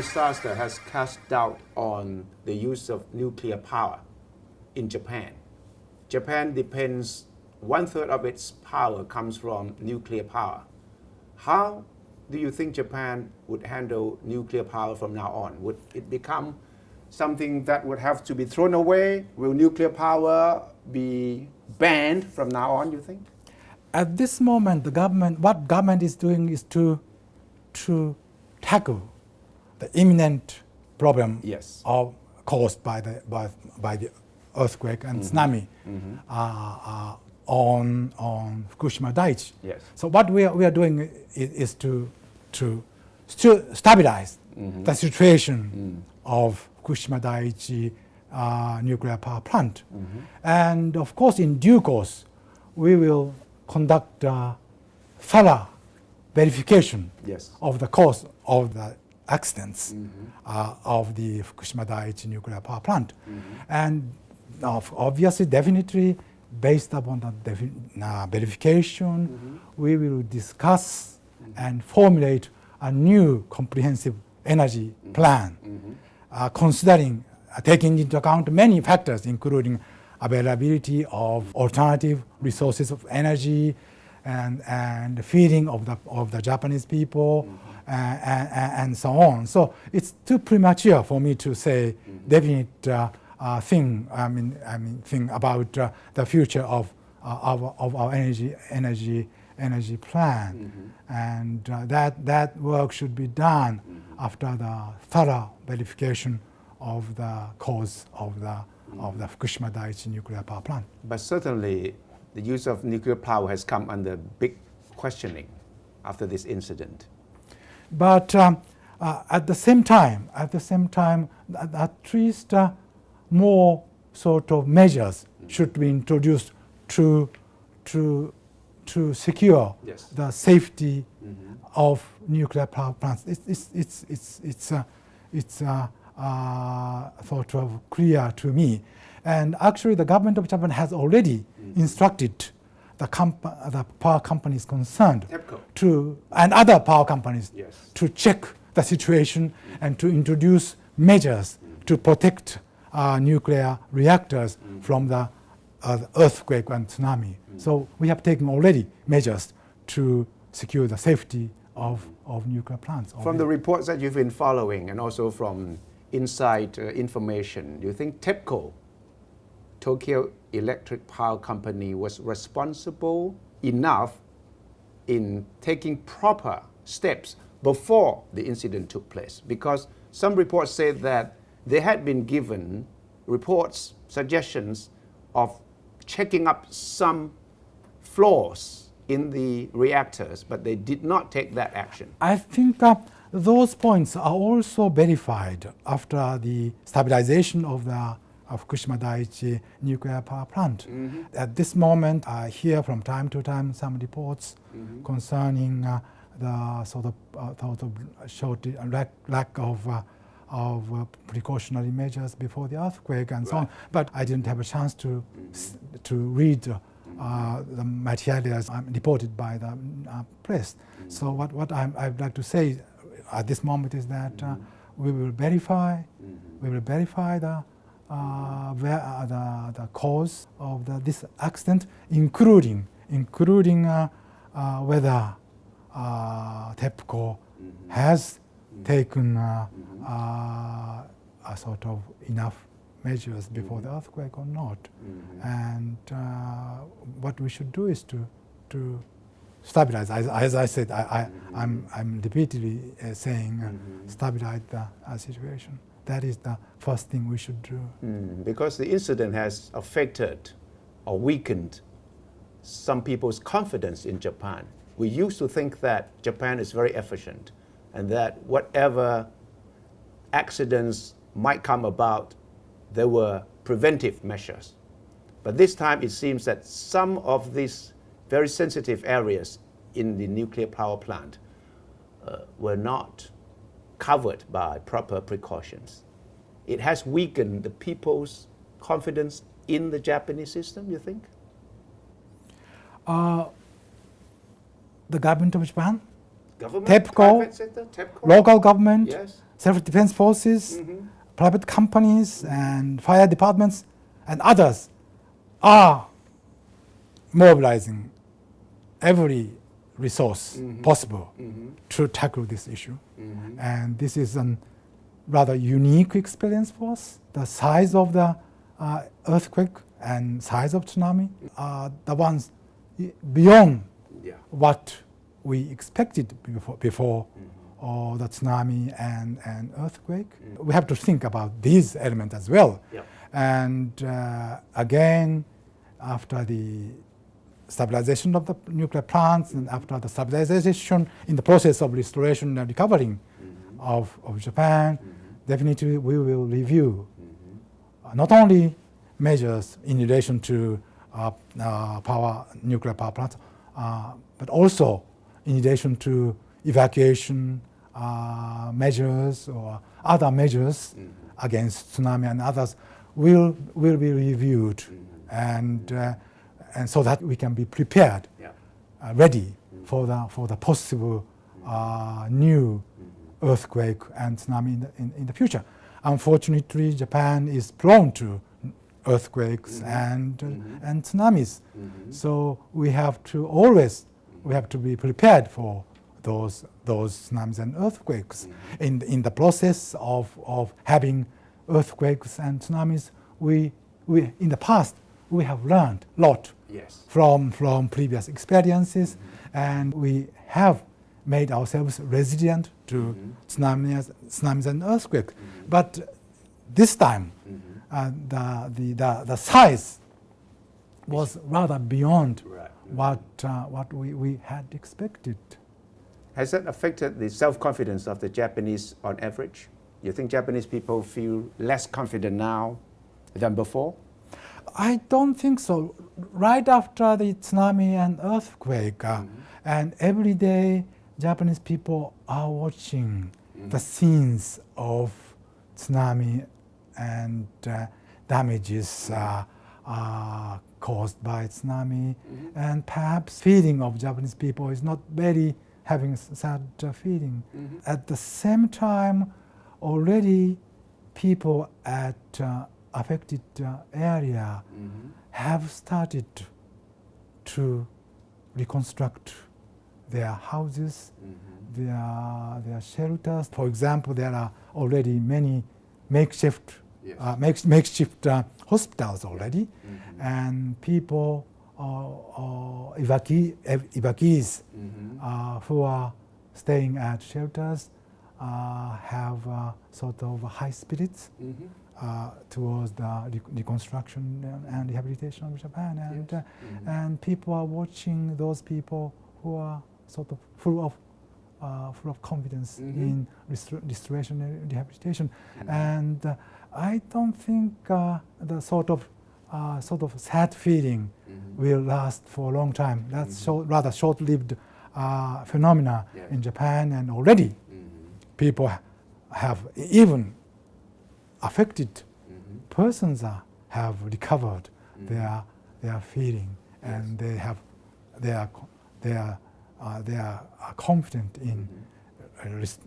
disaster has cast doubt on the use of nuclear power in Japan. Japan depends, 1/3 of its power comes from nuclear power. How do you think Japan would handle nuclear power from now on? Would it become something that would have to be thrown away? Will nuclear power be banned from now on, you think? At this moment, what government is doing is to tackle the imminent problem Yes. caused by the earthquake and tsunami on Fukushima Daiichi. Yes. So what we are doing is to stabilize the situation of Fukushima Daiichi nuclear power plant. And of course, in due course, we will conduct thorough verification Yes. of the cause of the accidents of the Fukushima Daiichi nuclear power plant. And obviously, definitely, based upon the verification, we will discuss and formulate a new comprehensive energy plan, considering taking into account many factors, including availability of alternative resources of energy and feeding of the Japanese people and so on. So it's too premature for me to say definite thing about the future of our energy plan, and that work should be done after the thorough verification of the cause of the Fukushima Daiichi nuclear power plant. But certainly, the use of nuclear power has come under big questioning after this incident. But at the same time, at least more sort of measures should be introduced to secure Yes. the safety of nuclear power plants. It's sort of clear to me. And actually, the government of Japan has already instructed the power companies concerned TEPCO. and other power companies Yes. to check the situation and to introduce measures to protect nuclear reactors from the earthquake and tsunami. So we have taken already measures to secure the safety of nuclear plants. From the reports that you've been following and also from inside information, do you think TEPCO, Tokyo Electric Power Company, was responsible enough in taking proper steps before the incident took place? Because some reports say that they had been given reports, suggestions of checking up some flaws in the reactors, but they did not take that action. I think those points are also verified after the stabilization of the Fukushima Daiichi nuclear power plant. At this moment, I hear from time to time some reports concerning the sort of lack of precautionary measures before the earthquake and so on. But I didn't have a chance to read the materials reported by the press. So what I'd like to say at this moment is that we will verify the cause of this accident, including whether TEPCO has taken a sort of enough measures before the earthquake or not. And what we should do is to stabilize. As I said, I'm repeatedly saying stabilize the situation. That is the first thing we should do. Because the incident has affected or weakened some people's confidence in Japan. We used to think that Japan is very efficient and that whatever accidents might come about, there were preventive measures. But this time it seems that some of these very sensitive areas in the nuclear power plant were not covered by proper precautions. It has weakened the people's confidence in the Japanese system, you think? The government of Japan, Government, TEPCO, private sector, TEPCO? local government, Yes. self-defense forces, private companies, and fire departments, and others are mobilizing every resource possible to tackle this issue. And this is a rather unique experience for us. The size of the earthquake and size of tsunami are the ones beyond what we expected before the tsunami and earthquake. We have to think about these elements as well. And again, after the stabilization of the nuclear plants and after the stabilization in the process of restoration and recovering of Japan, definitely we will review not only measures in relation to nuclear power plants, but also in relation to evacuation measures or other measures against tsunami and others will be reviewed, and so that we can be prepared, ready for the possible new earthquake and tsunami in the future. Unfortunately, Japan is prone to earthquakes and tsunamis, so we have to be prepared for those tsunamis and earthquakes. In the process of having earthquakes and tsunamis, we in the past we have learned a lot from previous experiences, and we have made ourselves resilient to tsunamis and earthquakes. But this time, the size was rather beyond what we had expected. Has that affected the self-confidence of the Japanese on average? You think Japanese people feel less confident now than before? I don't think so. Right after the tsunami and earthquake, and every day Japanese people are watching the scenes of tsunami and damages caused by tsunami, and perhaps feeling of Japanese people is not very having sad feeling. At the same time, already people at affected area have started to reconstruct their houses, their shelters. For example, there are already many makeshift hospitals already, and people evacuees who are staying at shelters have sort of high spirits towards the reconstruction and rehabilitation of Japan, and people are watching those people who are sort of full of confidence in restoration and rehabilitation, and I don't think the sort of sad feeling will last for a long time. That's rather short-lived phenomena in Japan, and already people have, even affected persons have recovered their feeling, and they are confident in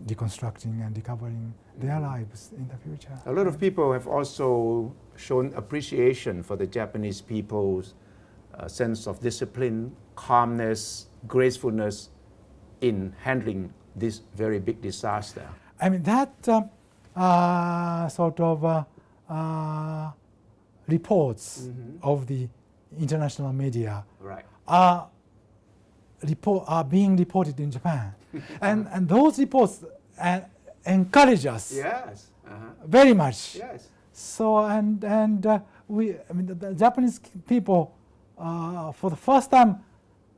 reconstructing and recovering their lives in the future. A lot of people have also shown appreciation for the Japanese people's sense of discipline, calmness, gracefulness in handling this very big disaster. I mean, that sort of reports of the international media are being reported in Japan. and those reports encourage us very much. So the Japanese people for the first time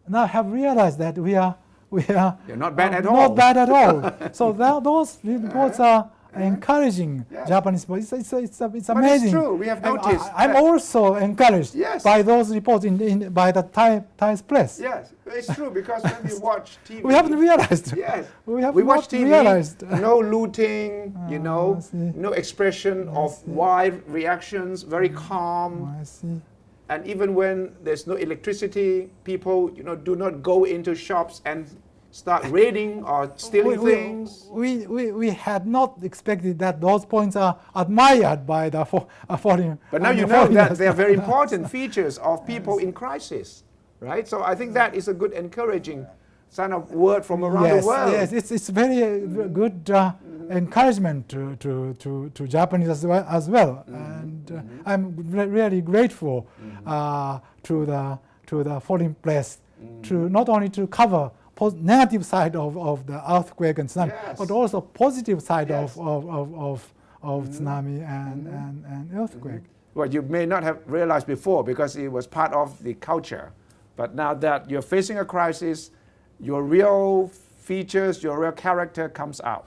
now have realized that we are not bad at all. Not bad at all. So those reports are encouraging Japanese people. It's amazing. But it's true. We have noticed. I'm also encouraged by those reports by the Thai press. Yes, it's true, because when we watch TV, we haven't realized. Yes, we watch TV. Realized. No looting, no expression of wild reactions. Very calm. I see. And even when there's no electricity, people do not go into shops and start raiding or stealing things? We had not expected that those points are admired by the foreign. But now you know that they are very important features of people in crisis, right? So I think that is a good encouraging kind of word from around the world. Yes, it's very good encouragement to Japanese as well. And I'm really grateful to the foreign press to not only to cover negative side of the earthquake and tsunami, but also positive side of tsunami and earthquake. Well, you may not have realized before because it was part of the culture. But now that you're facing a crisis, your real features, your real character comes out.